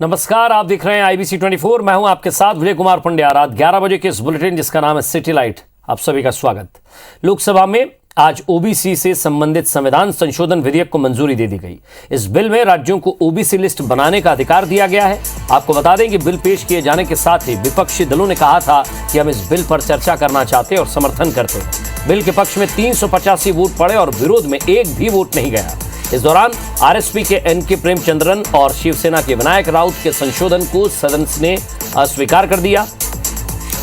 नमस्कार, आप देख रहे हैं IBC 24। मैं हूं आपके साथ विजय कुमार पंड्या। रात 11 बजे के इस बुलेटिन जिसका नाम है सिटी लाइट, आप सभी का स्वागत। लोकसभा में आज ओबीसी से संबंधित संविधान संशोधन विधेयक को मंजूरी दे दी गई। इस बिल में राज्यों को ओबीसी लिस्ट बनाने का अधिकार दिया गया है। आपको बता दें कि बिल पेश किए जाने के साथ ही विपक्षी दलों ने कहा था कि हम इस बिल पर चर्चा करना चाहते और समर्थन करते हैं। बिल के पक्ष में 385 वोट पड़े और विरोध में एक भी वोट नहीं गया। इस दौरान आरएसपी के NK प्रेमचंद्रन और शिवसेना के विनायक राउत के संशोधन को सदन ने अस्वीकार कर दिया।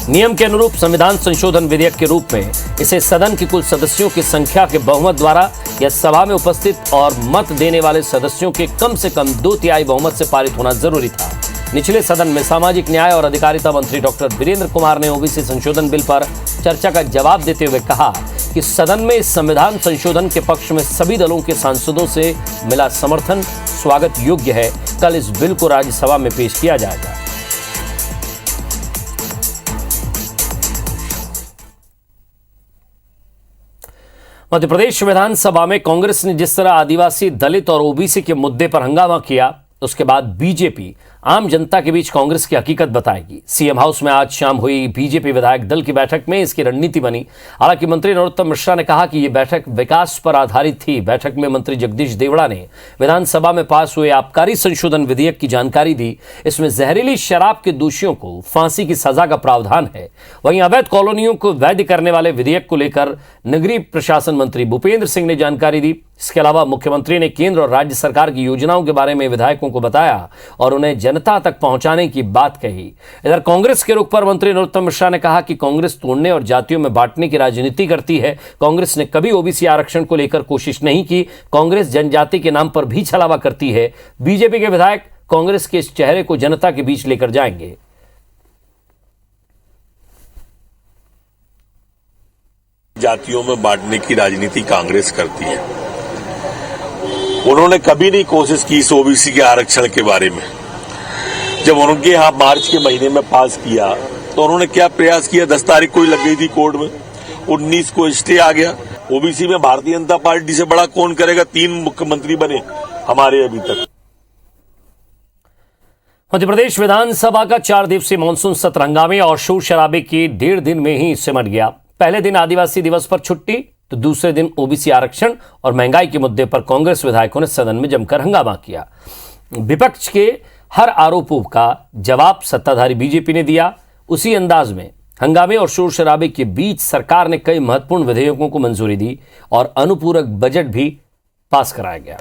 नियम के अनुरूप संविधान संशोधन विधेयक के रूप में इसे सदन की कुल सदस्यों की संख्या के बहुमत द्वारा या सभा में उपस्थित और मत देने वाले सदस्यों के कम से कम 2/3 बहुमत से पारित होना जरूरी था। निचले सदन में सामाजिक न्याय और अधिकारिता मंत्री डॉक्टर वीरेंद्र कुमार ने ओबीसी संशोधन बिल पर चर्चा का जवाब देते हुए कहा कि सदन में इस संविधान संशोधन के पक्ष में सभी दलों के सांसदों से मिला समर्थन स्वागत योग्य है। कल इस बिल को राज्यसभा में पेश किया जाएगा। मध्य प्रदेश विधानसभा में कांग्रेस ने जिस तरह आदिवासी, दलित और ओबीसी के मुद्दे पर हंगामा किया, उसके बाद बीजेपी आम जनता के बीच कांग्रेस की हकीकत बताएगी। सीएम हाउस में आज शाम हुई बीजेपी विधायक दल की बैठक में इसकी रणनीति बनी। हालांकि मंत्री नरोत्तम मिश्रा ने कहा कि यह बैठक विकास पर आधारित थी। बैठक में मंत्री जगदीश देवड़ा ने विधानसभा में पास हुए आबकारी संशोधन विधेयक की जानकारी दी। इसमें जहरीली शराब के दोषियों को फांसी की सजा का प्रावधान है। वहीं अवैध कॉलोनियों को वैध करने वाले विधेयक को लेकर नगरीय प्रशासन मंत्री भूपेंद्र सिंह ने जानकारी दी। इसके अलावा मुख्यमंत्री ने केंद्र और राज्य सरकार की योजनाओं के बारे में विधायकों को बताया और उन्हें जनता तक पहुंचाने की बात कही। इधर कांग्रेस के रुख पर मंत्री नरोत्तम मिश्रा ने कहा कि कांग्रेस तोड़ने और जातियों में बांटने की राजनीति करती है। कांग्रेस ने कभी ओबीसी आरक्षण को लेकर कोशिश नहीं की। कांग्रेस जनजाति के नाम पर भी छलावा करती है। बीजेपी के विधायक कांग्रेस के इस चेहरे को जनता के बीच लेकर जाएंगे। जातियों में बांटने की राजनीति कांग्रेस करती है। उन्होंने कभी नहीं कोशिश की इस ओबीसी के आरक्षण के बारे में। जब उनके यहाँ मार्च के महीने में पास किया तो उन्होंने क्या प्रयास किया, 10 तारीख को ही लग गई थी कोर्ट में, 19 को स्टे आ गया। ओबीसी में भारतीय जनता पार्टी से बड़ा कौन करेगा? 3 मुख्यमंत्री बने हमारे अभी तक। मध्य प्रदेश विधानसभा का 4 दिवसीय मानसून सत्र हंगामे और शोर शराबे के 1.5 दिन में ही सिमट गया। पहले दिन आदिवासी दिवस पर छुट्टी तो दूसरे दिन ओबीसी आरक्षण और महंगाई के मुद्दे पर कांग्रेस विधायकों ने सदन में जमकर हंगामा किया। विपक्ष के हर आरोपों का जवाब सत्ताधारी बीजेपी ने दिया। उसी अंदाज में हंगामे और शोर शराबे के बीच सरकार ने कई महत्वपूर्ण विधेयकों को मंजूरी दी और अनुपूरक बजट भी पास कराया गया।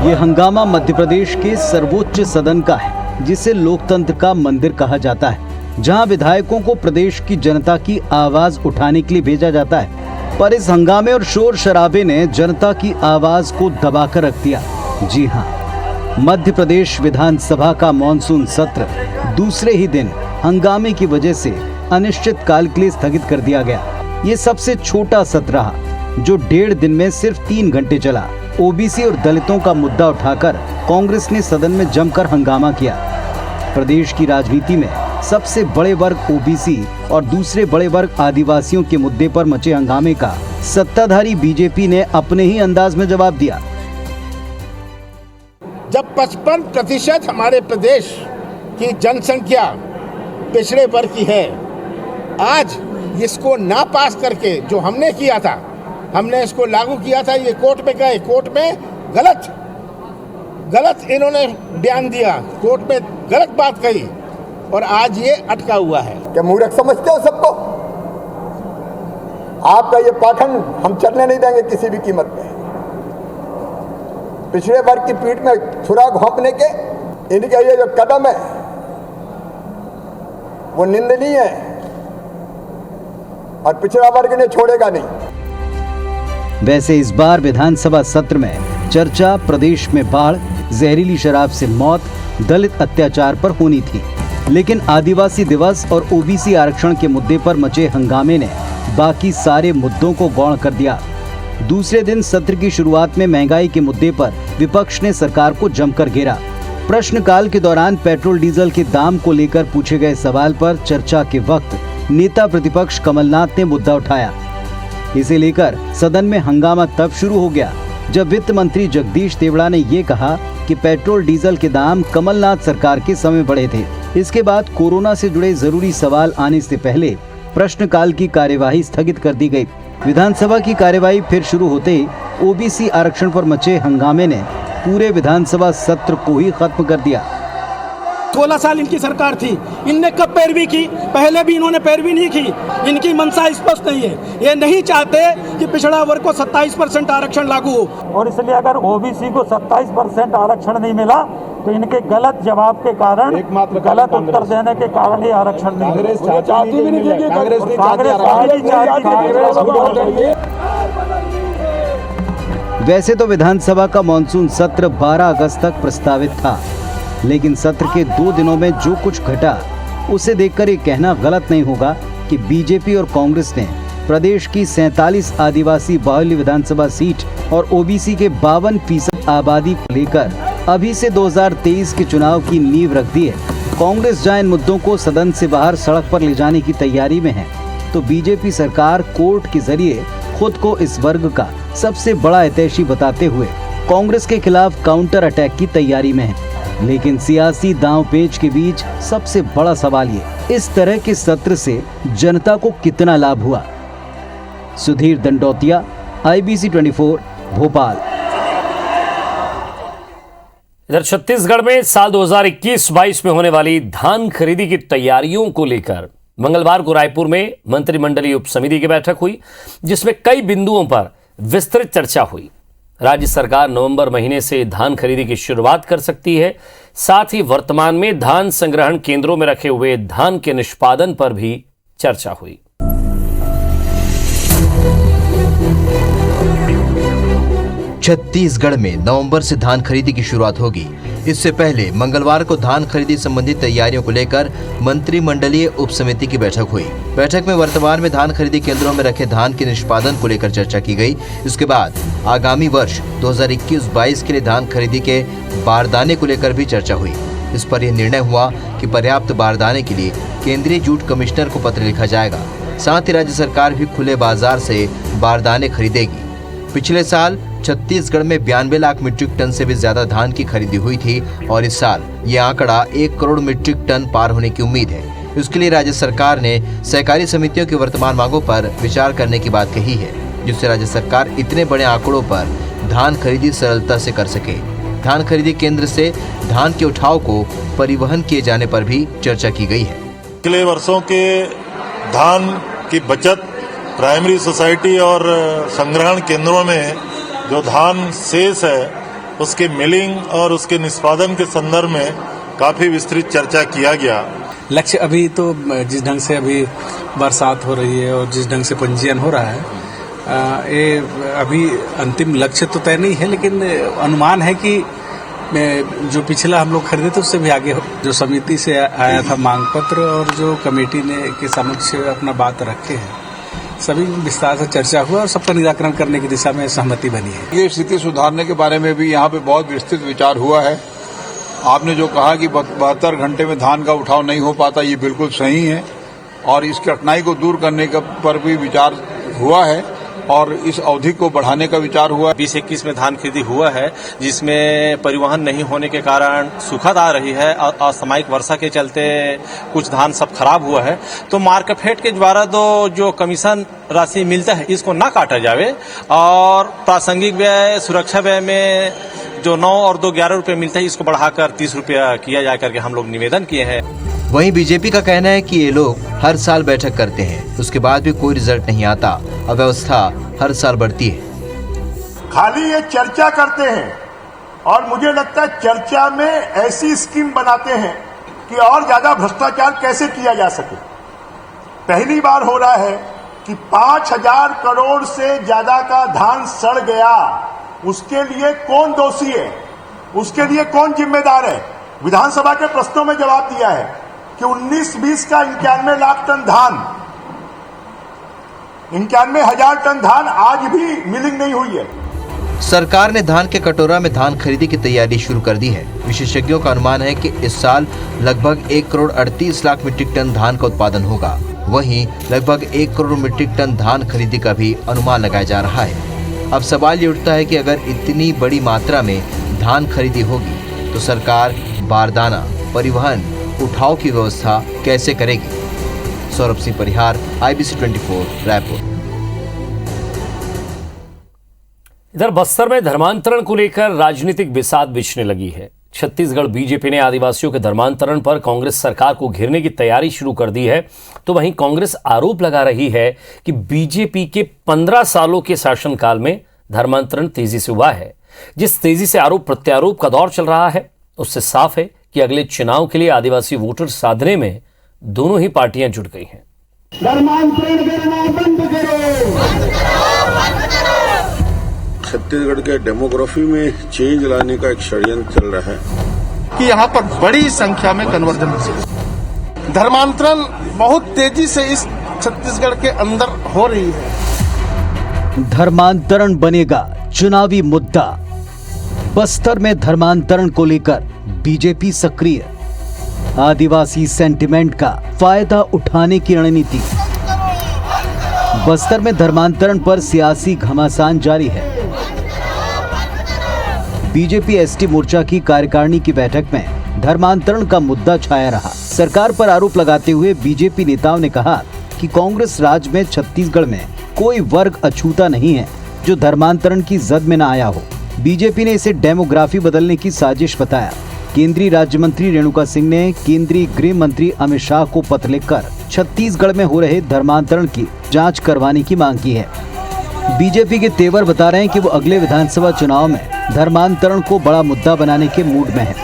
ये हंगामा मध्य प्रदेश के सर्वोच्च सदन का है, जिसे लोकतंत्र का मंदिर कहा जाता है, जहां विधायकों को प्रदेश की जनता की आवाज उठाने के लिए भेजा जाता है। पर इस हंगामे और शोर शराबे ने जनता की आवाज को दबाकर रख दिया। जी हां, मध्य प्रदेश विधानसभा का मानसून सत्र दूसरे ही दिन हंगामे की वजह से अनिश्चित काल के लिए स्थगित कर दिया गया। ये सबसे छोटा सत्र रहा, जो 1.5 दिन में सिर्फ 3 घंटे चला। ओबीसी और दलितों का मुद्दा उठाकर कांग्रेस ने सदन में जमकर हंगामा किया। प्रदेश की राजनीति में सबसे बड़े वर्ग ओबीसी और दूसरे बड़े वर्ग आदिवासियों के मुद्दे पर मचे हंगामे का सत्ताधारी बीजेपी ने अपने ही अंदाज में जवाब दिया। जब 55% हमारे प्रदेश की जनसंख्या पिछड़े वर्ग की है, आज इसको ना पास करके जो हमने किया था, हमने इसको लागू किया था, ये कोर्ट में गए, कोर्ट में गलत इन्होंने बयान दिया, कोर्ट में गलत बात कही और आज ये अटका हुआ है। क्या मूर्ख समझते हो सबको? आपका ये पाखंड हम चलने नहीं देंगे किसी भी कीमत पे। पिछड़े वर्ग की पीठ में छुरा घोंपने के इनके ये जो कदम है वो निंदनीय है और पिछड़ा वर्ग ने छोड़ेगा नहीं। वैसे इस बार विधानसभा सत्र में चर्चा प्रदेश में बाढ़, जहरीली शराब से मौत, दलित अत्याचार पर होनी थी, लेकिन आदिवासी दिवस और ओबीसी आरक्षण के मुद्दे पर मचे हंगामे ने बाकी सारे मुद्दों को गौण कर दिया। दूसरे दिन सत्र की शुरुआत में महंगाई के मुद्दे पर विपक्ष ने सरकार को जमकर घेरा। प्रश्नकाल के दौरान पेट्रोल डीजल के दाम को लेकर पूछे गए सवाल पर चर्चा के वक्त नेता प्रतिपक्ष कमलनाथ ने मुद्दा उठाया। इसे लेकर सदन में हंगामा तब शुरू हो गया जब वित्त मंत्री जगदीश देवड़ा ने ये कहा कि पेट्रोल डीजल के दाम कमलनाथ सरकार के समय बढ़े थे। इसके बाद कोरोना से जुड़े जरूरी सवाल आने से पहले प्रश्नकाल की कार्यवाही स्थगित कर दी गई। विधानसभा की कार्यवाही फिर शुरू होते ही ओबीसी आरक्षण पर मचे हंगामे ने पूरे विधानसभा सत्र को ही खत्म कर दिया। 16 साल इनकी सरकार थी, इनने कब पैरवी की? पहले भी इन्होंने पैरवी नहीं की। इनकी मंशा स्पष्ट नहीं है, ये नहीं चाहते कि पिछड़ा वर्ग को 27% आरक्षण लागू हो। और इसलिए अगर ओबीसी को 27% आरक्षण नहीं मिला तो इनके गलत जवाब के कारण, गलत उत्तर देने के कारण ही आरक्षण नहीं मिला। वैसे तो विधानसभा का मॉनसून सत्र 12 अगस्त तक प्रस्तावित था, लेकिन सत्र के 2 दिनों में जो कुछ घटा उसे देखकर ये कहना गलत नहीं होगा कि बीजेपी और कांग्रेस ने प्रदेश की 47 आदिवासी बाहुल्य विधानसभा सीट और ओबीसी के 52% आबादी को लेकर अभी से 2023 के चुनाव की नींव रख दी है। कांग्रेस जहां इन मुद्दों को सदन से बाहर सड़क पर ले जाने की तैयारी में है, तो बीजेपी सरकार कोर्ट के जरिए खुद को इस वर्ग का सबसे बड़ा हितैषी बताते हुए कांग्रेस के खिलाफ काउंटर अटैक की तैयारी में है। लेकिन सियासी दांव-पेच के बीच सबसे बड़ा सवाल ये, इस तरह के सत्र से जनता को कितना लाभ हुआ। सुधीर दंडोतिया, IBC 24, भोपाल। इधर छत्तीसगढ़ में साल 2021-22 में होने वाली धान खरीदी की तैयारियों को लेकर मंगलवार को रायपुर में मंत्रिमंडलीय उप समिति की बैठक हुई, जिसमें कई बिंदुओं पर विस्तृत चर्चा हुई। राज्य सरकार नवंबर महीने से धान खरीदी की शुरुआत कर सकती है। साथ ही वर्तमान में धान संग्रहण केंद्रों में रखे हुए धान के निष्पादन पर भी चर्चा हुई। छत्तीसगढ़ में नवंबर से धान खरीदी की शुरुआत होगी। इससे पहले मंगलवार को धान खरीदी संबंधी तैयारियों को लेकर मंत्रिमंडलीय उप समिति की बैठक हुई। बैठक में वर्तमान में धान खरीदी केंद्रों में रखे धान के निष्पादन को लेकर चर्चा की गई। इसके बाद आगामी वर्ष 2021-22 के लिए धान खरीदी के बारदाने को लेकर भी चर्चा हुई। इस पर यह निर्णय हुआ कि पर्याप्त बारदाने के लिए केंद्रीय जूट कमिश्नर को पत्र लिखा जाएगा। साथ ही राज्य सरकार भी खुले बाजार से बारदाने खरीदेगी। पिछले साल छत्तीसगढ़ में 92 लाख मीट्रिक टन से भी ज्यादा धान की खरीदी हुई थी और इस साल ये आंकड़ा 1 करोड़ मीट्रिक टन पार होने की उम्मीद है। इसके लिए राज्य सरकार ने सहकारी समितियों की वर्तमान मांगों पर विचार करने की बात कही है, जिससे राज्य सरकार इतने बड़े आंकड़ों पर धान खरीदी सरलता से कर सके। धान खरीदी केंद्र से धान के उठाव को परिवहन किए जाने पर भी चर्चा की गई है। पिछले वर्षों के धान की बचत प्राइमरी सोसाइटी और संग्रहण केंद्रों में जो धान शेष है उसके मिलिंग और उसके निष्पादन के संदर्भ में काफी विस्तृत चर्चा किया गया। लक्ष्य अभी तो जिस ढंग से अभी बरसात हो रही है और जिस ढंग से पंजीयन हो रहा है, ये अभी अंतिम लक्ष्य तो तय नहीं है, लेकिन अनुमान है कि जो पिछला हम लोग खरीदे थे उससे भी आगे जो समिति से आया था मांग पत्र और जो कमेटी ने के समक्ष अपना बात रखे हैं, सभी विस्तार से चर्चा हुआ और सबका निराकरण करने की दिशा में सहमति बनी है। ये स्थिति सुधारने के बारे में भी यहाँ पे बहुत विस्तृत विचार हुआ है। आपने जो कहा कि 72 घंटे में धान का उठाव नहीं हो पाता, ये बिल्कुल सही है और इस कठिनाई को दूर करने पर भी विचार हुआ है और इस अवधि को बढ़ाने का विचार हुआ। 2021 में धान खरीदी हुआ है, जिसमें परिवहन नहीं होने के कारण सुखद आ रही है। असामयिक वर्षा के चलते कुछ धान सब खराब हुआ है, तो मार्कफेड के द्वारा जो कमीशन राशि मिलता है इसको ना काटा जावे और प्रासंगिक व्यय सुरक्षा व्यय में जो 9 और 2 11 रुपये मिलता है इसको बढ़ाकर 30 रुपया किया जाए करके हम लोग निवेदन किए हैं। वहीं बीजेपी का कहना है कि ये लोग हर साल बैठक करते हैं, उसके बाद भी कोई रिजल्ट नहीं आता। अव्यवस्था हर साल बढ़ती है। खाली ये चर्चा करते हैं और मुझे लगता है चर्चा में ऐसी स्कीम बनाते हैं कि और ज्यादा भ्रष्टाचार कैसे किया जा सके। पहली बार हो रहा है कि 5000 करोड़ से ज्यादा का धान सड़ गया, उसके लिए कौन दोषी है, उसके लिए कौन जिम्मेदार है। विधानसभा के प्रश्नों में जवाब दिया है कि 19-20 का 91 लाख टन धान, 91,000 टन धान आज भी मिलिंग नहीं हुई है। सरकार ने धान के कटोरा में धान खरीदी की तैयारी शुरू कर दी है। विशेषज्ञों का अनुमान है कि इस साल लगभग 1 करोड़ 38 लाख मीट्रिक टन धान का उत्पादन होगा। वहीं लगभग 1 करोड़ मीट्रिक टन धान खरीदी का भी अनुमान लगाया जा रहा है। अब सवाल ये उठता है कि अगर इतनी बड़ी मात्रा में धान खरीदी होगी तो सरकार बारदाना, परिवहन, उठाव की व्यवस्था कैसे करेगी? सौरभ सिंह परिहार, IBC 24, रायपुर। इधर बस्तर में धर्मांतरण को लेकर राजनीतिक बिसात बिछने लगी है। छत्तीसगढ़ बीजेपी ने आदिवासियों के धर्मांतरण पर कांग्रेस सरकार को घेरने की तैयारी शुरू कर दी है, तो वहीं कांग्रेस आरोप लगा रही है कि बीजेपी के 15 सालों के शासनकाल में धर्मांतरण तेजी से हुआ है। जिस तेजी से आरोप प्रत्यारोप का दौर चल रहा है, उससे साफ है कि अगले चुनाव के लिए आदिवासी वोटर साधने में दोनों ही पार्टियां जुट गई हैं। छत्तीसगढ़ के डेमोग्राफी में चेंज लाने का एक षड्यंत्र चल रहा है कि यहाँ पर बड़ी संख्या में कन्वर्जन, धर्मांतरण बहुत तेजी से इस छत्तीसगढ़ के अंदर हो रही है। धर्मांतरण बनेगा चुनावी मुद्दा। बस्तर में धर्मांतरण को लेकर बीजेपी सक्रिय। आदिवासी सेंटिमेंट का फायदा उठाने की रणनीति। बस्तर में धर्मांतरण पर सियासी घमासान जारी है। बीजेपी एसटी मोर्चा की कार्यकारिणी की बैठक में धर्मांतरण का मुद्दा छाया रहा। सरकार पर आरोप लगाते हुए बीजेपी नेताओं ने कहा कि कांग्रेस राज में छत्तीसगढ़ में कोई वर्ग अछूता नहीं है जो धर्मांतरण की जद में न आया हो। बीजेपी ने इसे डेमोग्राफी बदलने की साजिश बताया। केंद्रीय राज्य मंत्री रेणुका सिंह ने केंद्रीय गृह मंत्री अमित शाह को पत्र लिखकर छत्तीसगढ़ में हो रहे धर्मांतरण की जांच करवाने की मांग की है। बीजेपी के तेवर बता रहे हैं कि वो अगले विधानसभा चुनाव में धर्मांतरण को बड़ा मुद्दा बनाने के मूड में है।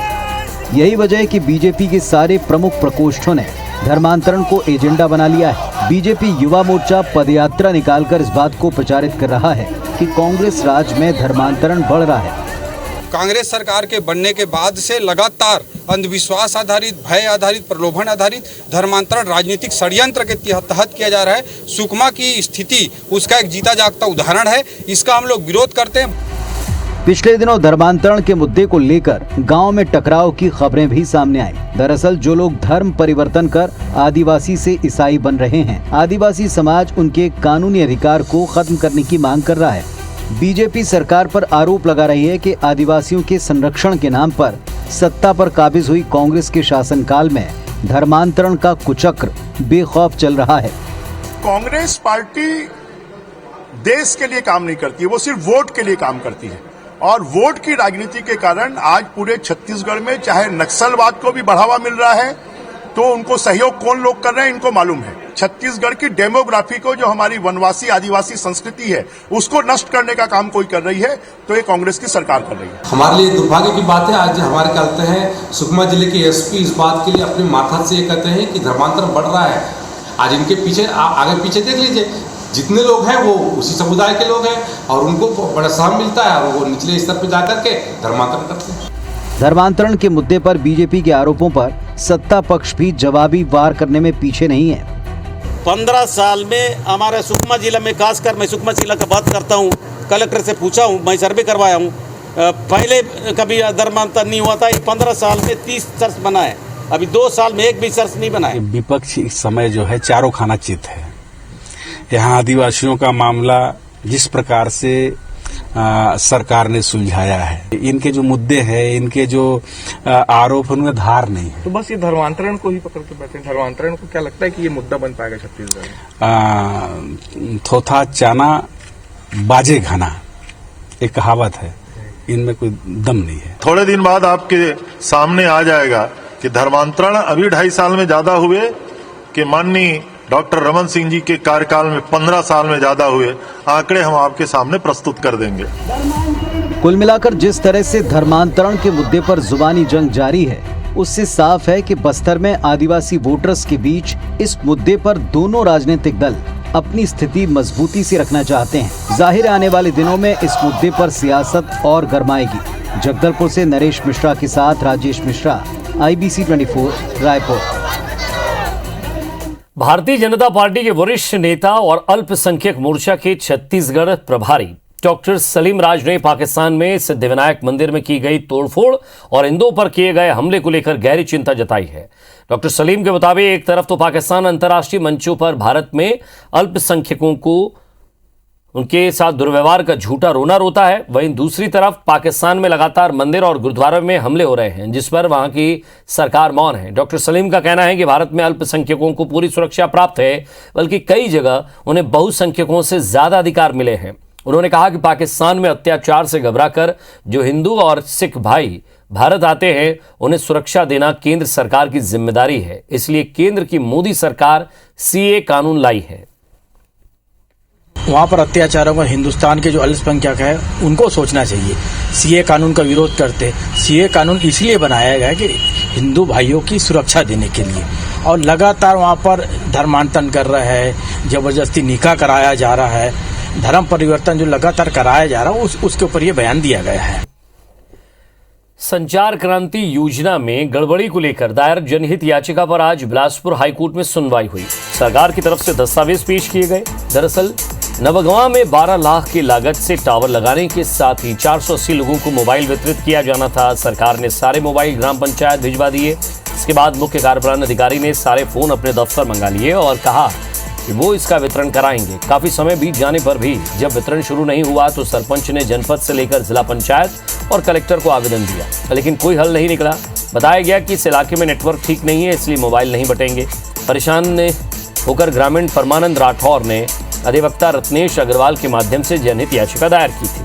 यही वजह है कि बीजेपी के सारे प्रमुख प्रकोष्ठों ने धर्मांतरण को एजेंडा बना लिया है। बीजेपी युवा मोर्चा पदयात्रा निकालकर इस बात को प्रचारित कर रहा है कि कांग्रेस राज में धर्मांतरण बढ़ रहा है। कांग्रेस सरकार के बनने के बाद से लगातार अंधविश्वास आधारित, भय आधारित, प्रलोभन आधारित धर्मांतरण राजनीतिक षड्यंत्र के तहत किया जा रहा है। सुकमा की स्थिति उसका एक जीता जागता उदाहरण है। इसका हम लोग विरोध करते हैं। पिछले दिनों धर्मांतरण के मुद्दे को लेकर गांव में टकराव की खबरें भी सामने आई। दरअसल जो लोग धर्म परिवर्तन कर आदिवासी से ईसाई बन रहे हैं, आदिवासी समाज उनके कानूनी अधिकार को खत्म करने की मांग कर रहा है। बीजेपी सरकार पर आरोप लगा रही है कि आदिवासियों के संरक्षण के नाम पर सत्ता पर काबिज हुई कांग्रेस के शासनकाल में धर्मांतरण का कुचक्र बेखौफ चल रहा है। कांग्रेस पार्टी देश के लिए काम नहीं करती है, वो सिर्फ वोट के लिए काम करती है। और वोट की राजनीति के कारण आज पूरे छत्तीसगढ़ में चाहे नक्सलवाद को भी बढ़ावा मिल रहा है, तो उनको सहयोग कौन लोग कर रहे हैं इनको मालूम है। छत्तीसगढ़ की डेमोग्राफी को, जो हमारी वनवासी आदिवासी संस्कृति है, उसको नष्ट करने का काम कोई कर रही है, तो ये कांग्रेस की सरकार कर रही है। हमारे लिए दुर्भाग्य की बात है। आज हमारे कहते हैं सुकमा जिले के एसपी इस बात के लिए अपने माथा से ये कहते हैं कि धर्मांतरण बढ़ रहा है। आज इनके पीछे आगे पीछे देख लीजिए, जितने लोग हैं वो उसी समुदाय के लोग हैं और उनको बड़ा सहम मिलता है और वो निचले स्तर पर जाकर के धर्मांतरण करते हैं। धर्मांतरण के मुद्दे पर बीजेपी के आरोपों पर सत्ता पक्ष भी जवाबी वार करने में पीछे नहीं है। 15 साल में हमारे सुकमा जिला में, खासकर मैं सुकमा जिला का बात करता हूँ, कलेक्टर से पूछा हूँ, मैं सर्वे करवाया हूँ, पहले कभी धर्मांतरण नहीं हुआ था। 15 साल में 30 चर्च बना है, अभी 2 साल में एक भी चर्च नहीं बना है। विपक्ष इस समय जो है चारों खाना चित है। यहाँ आदिवासियों का मामला जिस प्रकार से सरकार ने सुलझाया है, इनके जो मुद्दे हैं, इनके जो आरोप उनमें धार नहीं है। तो बस ये धर्मांतरण को ही पकड़ के बैठे। धर्मांतरण को क्या लगता है कि ये मुद्दा बन पाएगा छत्तीसगढ़ में? थोथा चाना बाजे घना, एक कहावत है, इनमें कोई दम नहीं है। थोड़े दिन बाद आपके सामने आ जाएगा कि धर्मांतरण अभी 2.5 साल में ज्यादा हुए कि माननीय डॉक्टर रमन सिंह जी के कार्यकाल में 15 साल में ज्यादा हुए। आंकड़े हम आपके सामने प्रस्तुत कर देंगे। कुल मिलाकर जिस तरह से धर्मांतरण के मुद्दे पर जुबानी जंग जारी है, उससे साफ है कि बस्तर में आदिवासी वोटर्स के बीच इस मुद्दे पर दोनों राजनीतिक दल अपनी स्थिति मजबूती से रखना चाहते हैं। जाहिर आने वाले दिनों में इस मुद्दे पर सियासत और गरमाएगी। जगदलपुर से नरेश मिश्रा के साथ राजेश मिश्रा, IBC 24, रायपुर। भारतीय जनता पार्टी के वरिष्ठ नेता और अल्पसंख्यक मोर्चा के छत्तीसगढ़ प्रभारी डॉक्टर सलीम राज ने पाकिस्तान में सिद्धिविनायक मंदिर में की गई तोड़फोड़ और हिंदुओं पर किए गए हमले को लेकर गहरी चिंता जताई है। डॉक्टर सलीम के मुताबिक एक तरफ तो पाकिस्तान अंतर्राष्ट्रीय मंचों पर भारत में अल्पसंख्यकों को उनके साथ दुर्व्यवहार का झूठा रोना रोता है, वहीं दूसरी तरफ पाकिस्तान में लगातार मंदिर और गुरुद्वारों में हमले हो रहे हैं, जिस पर वहां की सरकार मौन है। डॉक्टर सलीम का कहना है कि भारत में अल्पसंख्यकों को पूरी सुरक्षा प्राप्त है, बल्कि कई जगह उन्हें बहुसंख्यकों से ज्यादा अधिकार मिले हैं। उन्होंने कहा कि पाकिस्तान में अत्याचार से घबराकर जो हिंदू और सिख भाई भारत आते हैं, उन्हें सुरक्षा देना केंद्र सरकार की जिम्मेदारी है। इसलिए केंद्र की मोदी सरकार सीए कानून लाई है। वहाँ पर अत्याचारों का हिंदुस्तान के जो अल्पसंख्यक है उनको सोचना चाहिए। सीए कानून का विरोध करते, सीए कानून इसलिए बनाया गया कि हिंदू भाइयों की सुरक्षा देने के लिए, और लगातार वहाँ पर धर्मांतरण कर रहा है, जबरदस्ती निकाह कराया जा रहा है, धर्म परिवर्तन जो लगातार कराया जा रहा है उसके ऊपर ये बयान दिया गया है। संचार क्रांति योजना में गड़बड़ी को लेकर दायर जनहित याचिका पर आज बिलासपुर हाईकोर्ट में सुनवाई हुई। सरकार की तरफ से दस्तावेज पेश किए गए। दरअसल नवगवां में 12 लाख की लागत से टावर लगाने के साथ ही 480 लोगों को मोबाइल वितरित किया जाना था। सरकार ने सारे मोबाइल ग्राम पंचायत भिजवा दिए। इसके बाद मुख्य कार्यपालन अधिकारी ने सारे फोन अपने दफ्तर मंगा लिए और कहा कि वो इसका वितरण कराएंगे। काफी समय बीत जाने पर भी जब वितरण शुरू नहीं हुआ तो सरपंच ने जनपद से लेकर जिला पंचायत और कलेक्टर को आवेदन दिया, लेकिन कोई हल नहीं निकला। बताया गया कि इस इलाके में नेटवर्क ठीक नहीं है, इसलिए मोबाइल नहीं बटेंगे। परेशान होकर ग्रामीण परमानंद राठौर ने अधिवक्ता रत्नेश अग्रवाल के माध्यम से जनहित याचिका दायर की थी।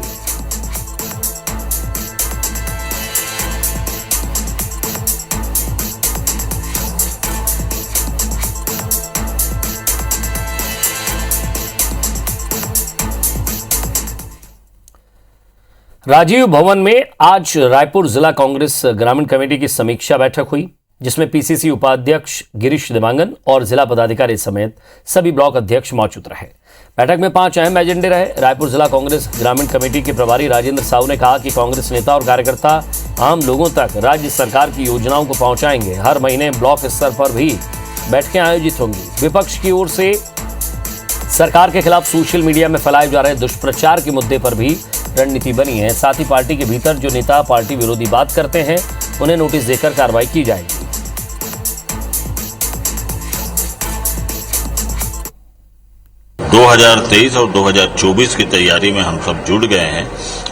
राजीव भवन में आज रायपुर जिला कांग्रेस ग्रामीण कमेटी की समीक्षा बैठक हुई, जिसमें पीसीसी उपाध्यक्ष गिरीश देवांगन और जिला पदाधिकारी समेत सभी ब्लॉक अध्यक्ष मौजूद रहे। बैठक में 5 अहम एजेंडे रहे। रायपुर जिला कांग्रेस ग्रामीण कमेटी के प्रभारी राजेंद्र साहू ने कहा कि कांग्रेस नेता और कार्यकर्ता आम लोगों तक राज्य सरकार की योजनाओं को पहुंचाएंगे। हर महीने ब्लॉक स्तर पर भी बैठकें आयोजित होंगी। विपक्ष की ओर से सरकार के खिलाफ सोशल मीडिया में फैलाए जा रहे दुष्प्रचार के मुद्दे पर भी रणनीति बनी है। साथ ही पार्टी के भीतर जो नेता पार्टी विरोधी बात करते हैं उन्हें नोटिस देकर कार्रवाई की जाएगी। दो 2023 और 2024 की तैयारी में हम सब जुट गए हैं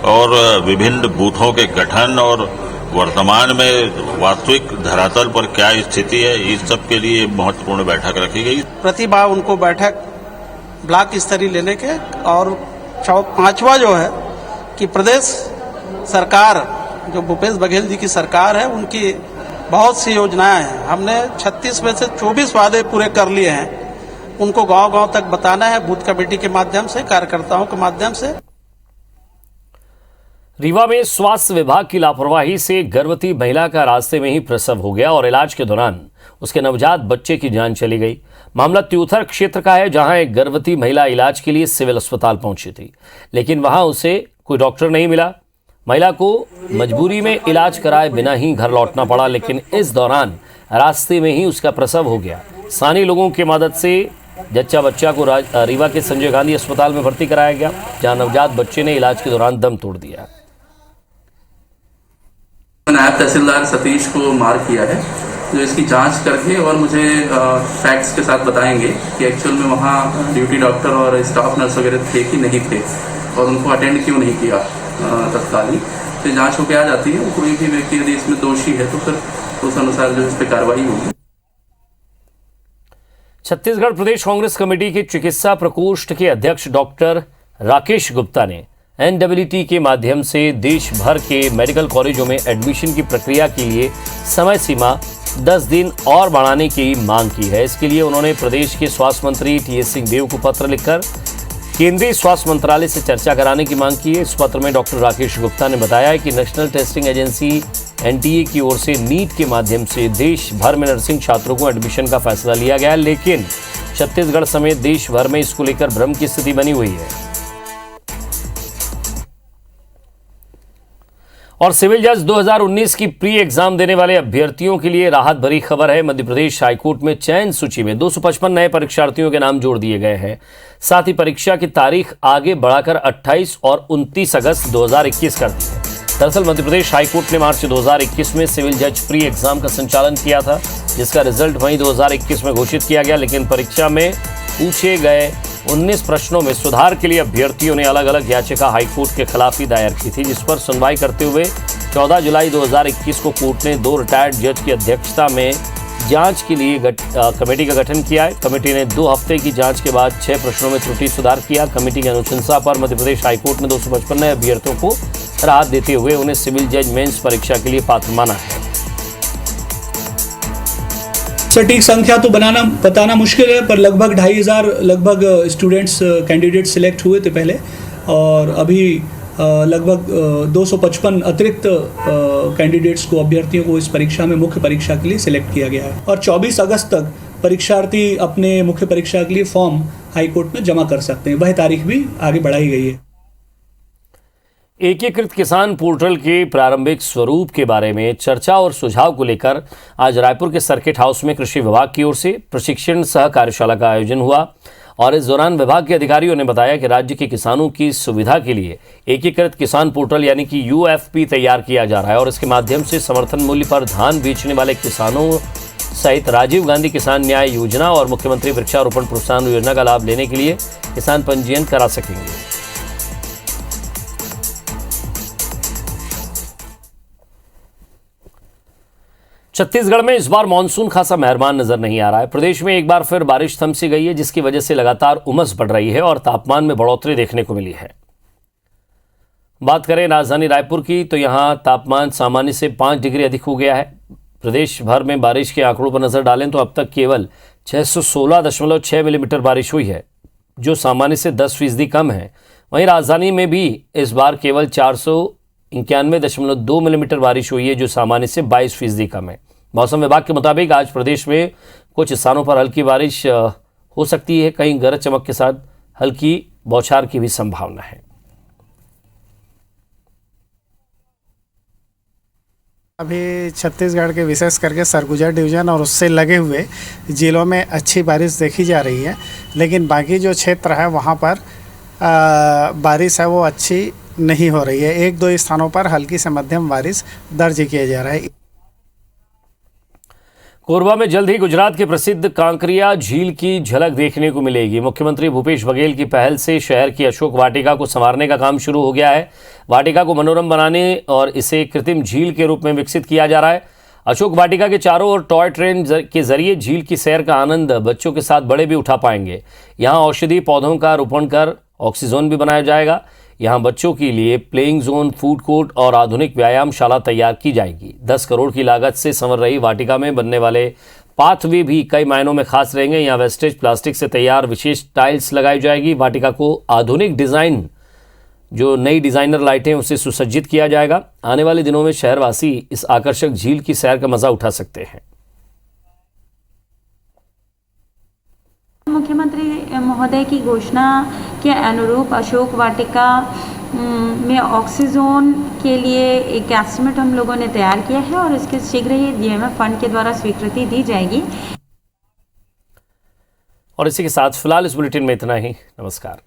और विभिन्न बूथों के गठन और वर्तमान में वास्तविक धरातल पर क्या स्थिति है, इस सब के लिए महत्वपूर्ण बैठक रखी गई। प्रतिभा उनको बैठक ब्लॉक स्तरीय लेने के, और 5वां जो है कि प्रदेश सरकार जो भूपेश बघेल जी की सरकार है उनकी बहुत सी योजनाएं हैं। हमने 36 में से 24 वादे पूरे कर लिए हैं। उनको गांव-गांव तक बताना है, बूथ कमेटी के माध्यम से, कार्यकर्ताओं के माध्यम से। रीवा में स्वास्थ्य विभाग की लापरवाही से गर्भवती महिला का रास्ते में ही प्रसव हो गया और इलाज के दौरान उसके नवजात बच्चे की जान चली गई। मामला त्यूथर क्षेत्र का है, जहां एक गर्भवती महिला इलाज के लिए सिविल अस्पताल पहुंची थी, लेकिन वहां उसे कोई डॉक्टर नहीं मिला। महिला को मजबूरी में इलाज कराए बिना ही घर लौटना पड़ा, लेकिन इस दौरान रास्ते में ही उसका प्रसव हो गया। स्थानीय लोगों की मदद से जच्चा बच्चा को रीवा के संजय गांधी अस्पताल में भर्ती कराया गया, जहां नवजात बच्चे ने इलाज के दौरान दम तोड़ दिया। नायब तहसीलदार सतीश को मार्क किया है, जो इसकी जांच करके और मुझे फैक्ट्स के साथ बताएंगे कि एक्चुअल में वहाँ ड्यूटी डॉक्टर और स्टाफ नर्स वगैरह थे कि नहीं थे और उनको अटेंड क्यों नहीं किया तत्कालीन। तो जांच होकर आ जाती है, कोई भी व्यक्ति यदि इसमें दोषी है तो फिर उस अनुसार जो इस पर कार्रवाई होगी। छत्तीसगढ़ प्रदेश कांग्रेस कमेटी के चिकित्सा प्रकोष्ठ के अध्यक्ष डॉक्टर राकेश गुप्ता ने NWT के माध्यम से देश भर के मेडिकल कॉलेजों में एडमिशन की प्रक्रिया के लिए समय सीमा 10 दिन और बढ़ाने की मांग की है। इसके लिए उन्होंने प्रदेश के स्वास्थ्य मंत्री TS सिंहदेव को पत्र लिखकर केंद्रीय स्वास्थ्य मंत्रालय से चर्चा कराने की मांग की है। इस पत्र में डॉक्टर राकेश गुप्ता ने बताया कि नेशनल टेस्टिंग एजेंसी NTA की ओर से नीट के माध्यम से देश भर में नर्सिंग छात्रों को एडमिशन का फैसला लिया गया, लेकिन छत्तीसगढ़ समेत देश भर में इसको लेकर भ्रम की स्थिति बनी हुई है। और सिविल जज 2019 की प्री एग्जाम देने वाले अभ्यर्थियों के लिए राहत भरी खबर है। मध्य प्रदेश हाईकोर्ट में चयन सूची में 255 नए परीक्षार्थियों के नाम जोड़ दिए गए हैं। साथ ही परीक्षा की तारीख आगे बढ़ाकर 28 और 29 अगस्त 2021 कर दी है। दरअसल मध्य प्रदेश हाईकोर्ट ने मार्च 2021 में सिविल जज प्री एग्जाम का संचालन किया था, जिसका रिजल्ट मई 2021 में घोषित किया गया। लेकिन परीक्षा में पूछे गए 19 प्रश्नों में सुधार के लिए अभ्यर्थियों ने अलग अलग याचिका हाईकोर्ट के खिलाफ ही दायर की थी, जिस पर सुनवाई करते हुए 14 जुलाई 2021 को कोर्ट ने 2 रिटायर्ड जज की अध्यक्षता में जांच के लिए कमेटी का गठन किया है। कमेटी ने 2 हफ्ते की जांच के बाद 6 प्रश्नों में त्रुटि सुधार किया। कमेटी की अनुशंसा पर मध्य प्रदेश हाईकोर्ट ने 255 नए अभ्यर्थियों को राहत देते हुए उन्हें सिविल जज मेंस परीक्षा के लिए पात्र माना है। सटीक संख्या तो बताना मुश्किल है, पर लगभग 2500 स्टूडेंट्स कैंडिडेट सिलेक्ट हुए थे पहले, और अभी लगभग 255 अतिरिक्त कैंडिडेट्स को, अभ्यर्थियों को इस परीक्षा में मुख्य परीक्षा के लिए सिलेक्ट किया गया है। और 24 अगस्त तक परीक्षार्थी अपने मुख्य परीक्षा के लिए फॉर्म हाईकोर्ट में जमा कर सकते हैं। वह तारीख भी आगे बढ़ाई गई है। एकीकृत किसान पोर्टल के प्रारंभिक स्वरूप के बारे में चर्चा और सुझाव को लेकर आज रायपुर के सर्किट हाउस में कृषि विभाग की ओर से प्रशिक्षण सह कार्यशाला का आयोजन हुआ। और इस दौरान विभाग के अधिकारियों ने बताया कि राज्य के किसानों की सुविधा के लिए एकीकृत किसान पोर्टल यानी कि UFP तैयार किया जा रहा है, और इसके माध्यम से समर्थन मूल्य पर धान बेचने वाले किसानों सहित राजीव गांधी किसान न्याय योजना और मुख्यमंत्री वृक्षारोपण प्रोत्साहन योजना का लाभ लेने के लिए किसान पंजीयन करा सकेंगे। छत्तीसगढ़ में इस बार मानसून खासा मेहरबान नजर नहीं आ रहा है। प्रदेश में एक बार फिर बारिश थम सी गई है, जिसकी वजह से लगातार उमस बढ़ रही है और तापमान में बढ़ोतरी देखने को मिली है। बात करें राजधानी रायपुर की, तो यहां तापमान सामान्य से 5 डिग्री अधिक हो गया है। प्रदेश भर में बारिश के आंकड़ों पर नजर डालें तो अब तक केवल 616.6 मिलीमीटर बारिश हुई है, जो सामान्य से 10% कम है। वहीं राजधानी में भी इस बार केवल 491.2 मिलीमीटर बारिश हुई है, जो सामान्य से 22% कम है। मौसम विभाग के मुताबिक आज प्रदेश में कुछ स्थानों पर हल्की बारिश हो सकती है, कहीं गरज चमक के साथ हल्की बौछार की भी संभावना है। अभी छत्तीसगढ़ के विशेष करके सरगुजा डिवीज़न और उससे लगे हुए जिलों में अच्छी बारिश देखी जा रही है, लेकिन बाकी जो क्षेत्र है वहाँ पर बारिश है वो अच्छी नहीं हो रही है। 1-2 स्थानों पर हल्की से मध्यम बारिश दर्ज किया जा रहा है। कोरबा में जल्द ही गुजरात के प्रसिद्ध कांकरिया झील की झलक देखने को मिलेगी। मुख्यमंत्री भूपेश बघेल की पहल से शहर की अशोक वाटिका को संवारने का काम शुरू हो गया है। वाटिका को मनोरम बनाने और इसे कृत्रिम झील के रूप में विकसित किया जा रहा है। अशोक वाटिका के चारों ओर टॉय ट्रेन के जरिए झील की सैर का आनंद बच्चों के साथ बड़े भी उठा पाएंगे। यहाँ औषधि पौधों का रोपण कर ऑक्सीजोन भी बनाया जाएगा। यहाँ बच्चों के लिए प्लेइंग जोन, फूड कोर्ट और आधुनिक व्यायामशाला तैयार की जाएगी। 10 करोड़ की लागत से संवर रही वाटिका में बनने वाले पाथवे भी कई मायनों में खास रहेंगे। यहाँ वेस्टेज प्लास्टिक से तैयार विशेष टाइल्स लगाई जाएगी। वाटिका को आधुनिक डिजाइन, जो नई डिजाइनर लाइटें, उसे सुसज्जित किया जाएगा। आने वाले दिनों में शहरवासी इस आकर्षक झील की सैर का मजा उठा सकते हैं। मुख्यमंत्री महोदय की घोषणा के अनुरूप अशोक वाटिका में ऑक्सीजोन के लिए एक एस्टिमेट हम लोगों ने तैयार किया है और इसके शीघ्र ही DMF फंड के द्वारा स्वीकृति दी जाएगी। और इसी के साथ फिलहाल इस बुलेटिन में इतना ही। नमस्कार।